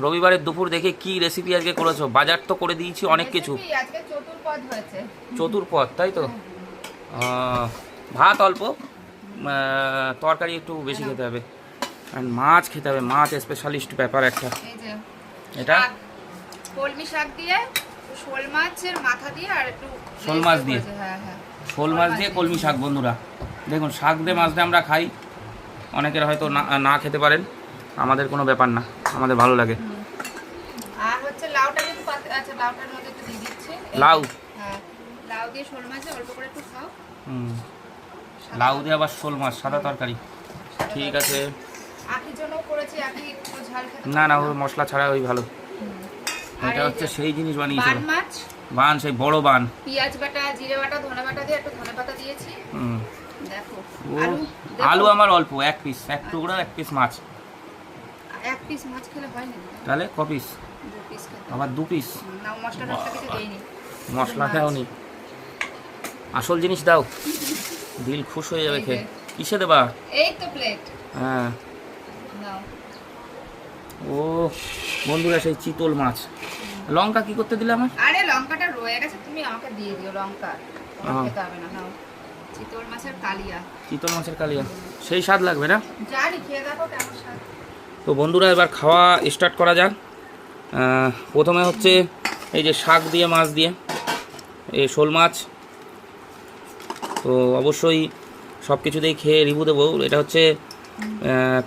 রবিবারের দুপুর দেখে কি রেসিপি আজকে করেছো? বাজার তো করে দিয়েছি অনেক কিছু। আজকে চতুর্পদ হয়েছে। চতুর্পদ, তাই তো? ভাত অল্প, তরকারি একটু বেশি খেতে হবে, আর মাছ খেতে হবে। মাছ স্পেশালিস্ট ব্যাপার একটা। এই যে এটা কলমি শাক দিয়ে, শোল মাছের মাথা দিয়ে, আর একটু শোল মাছ দিয়ে, শোল মাছ দিয়ে কলমি শাক। বন্ধুরা দেখুন, শাক দিয়ে মাছ দিয়ে আমরা খাই, অনেকের হয়তো না খেতে পারেন, আমাদের কোনো ব্যাপার না, আমাদের ভালো লাগে। আর হচ্ছে লাউটা কিন্তু আচ্ছা, লাউটার মধ্যে একটু দিয়ে দিচ্ছি। লাউ, হ্যাঁ, লাউ দিয়ে শোল মাছ অল্প করে একটু খাও। লাউ দিয়ে আবার শোল মাছ, সাদা তরকারি, ঠিক আছে। আখির জন্য করেছি, আখি একটু ঝাল খেতে না না, ওই মশলা ছাড়া ওই ভালো। এটা হচ্ছে সেই জিনিস বানিয়েছে, বান মাছ, বান, সেই বড় বান। পেঁয়াজ বাটা, জিরে বাটা, ধনে বাটা দিয়ে একটু ধনে পাতা দিয়েছি। দেখো আলু আমার অল্প, এক পিস, এক টুকরো, এক পিস মাছ। এক পিস মাছ খেলে হয় না, তাহলে ক পিস? দু পিস খেতে। আবার দু পিস? না, মশলা টশলা কিছু দেইনি। মশলা দাওনি, আসল জিনিস দাও, দিল খুশ হয়ে যাবে খেয়ে। কিসে দেবা? এই তো প্লেট। হ্যাঁ। নাও। ও বন্ধুরা, সেই চিতল মাছ। লঙ্কা কি করতে দিলে আমার? আরে লঙ্কাটা রয়ে গেছে, তুমি আমাকে দিয়ে দিও লঙ্কা, আমার খেতে হবে না। নাও, চিতল মাছের কালিয়া। চিতল মাছের কালিয়া, সেই স্বাদ লাগবে না? জানি, খেয়ে দেখো কেমন স্বাদ। তো বন্ধুরা, এবার খাওয়া স্টার্ট করা যাক। প্রথমে হচ্ছে এই যে শাক দিয়ে, মাছ দিয়ে, এই শোল মাছ। তো অবশ্যই সব কিছু দিয়ে খেয়ে রিভিউ দেবো। এটা হচ্ছে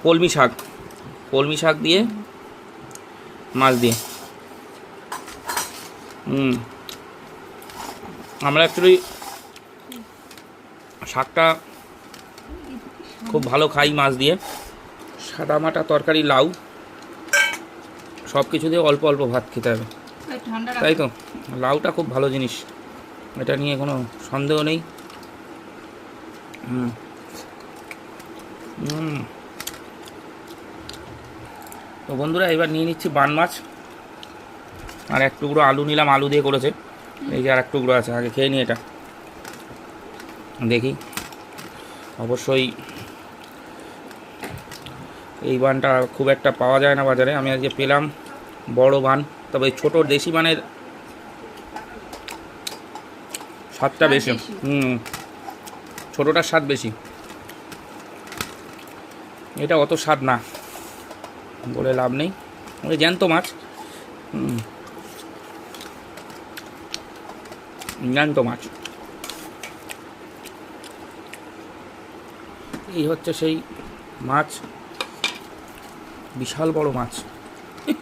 কলমি শাক, কলমি শাক দিয়ে মাছ দিয়ে। আমরা অ্যাকচুয়ালি শাকটা খুব ভালো খাই মাছ দিয়ে। সাদা মাটা তরকারি, লাউ, সব কিছু দিয়ে অল্প অল্প ভাত খেতে হবে, তাই তো? লাউটা খুব ভালো জিনিস, এটা নিয়ে কোনো সন্দেহ নেই। তো বন্ধুরা, এবার নিয়ে নিচ্ছি বান মাছ, আর এক টুকরো আলু নিলাম, আলু দিয়ে করেছে। এই যে আর এক টুকরো আছে, আগে খেয়ে নিই এটা, দেখি। অবশ্যই এই বানটা খুব একটা পাওয়া যায় না বাজারে, আমি আজকে পেলাম বড় বান। তবে এই ছোটো দেশি বানের স্বাদটা বেশি। ছোটোটার স্বাদ বেশি, এটা অত স্বাদ না বলে লাভ নেই। ওই জ্যান্ত মাছ, জ্যান্ত মাছ। এই হচ্ছে সেই মাছ, বিশাল বড় মাছ।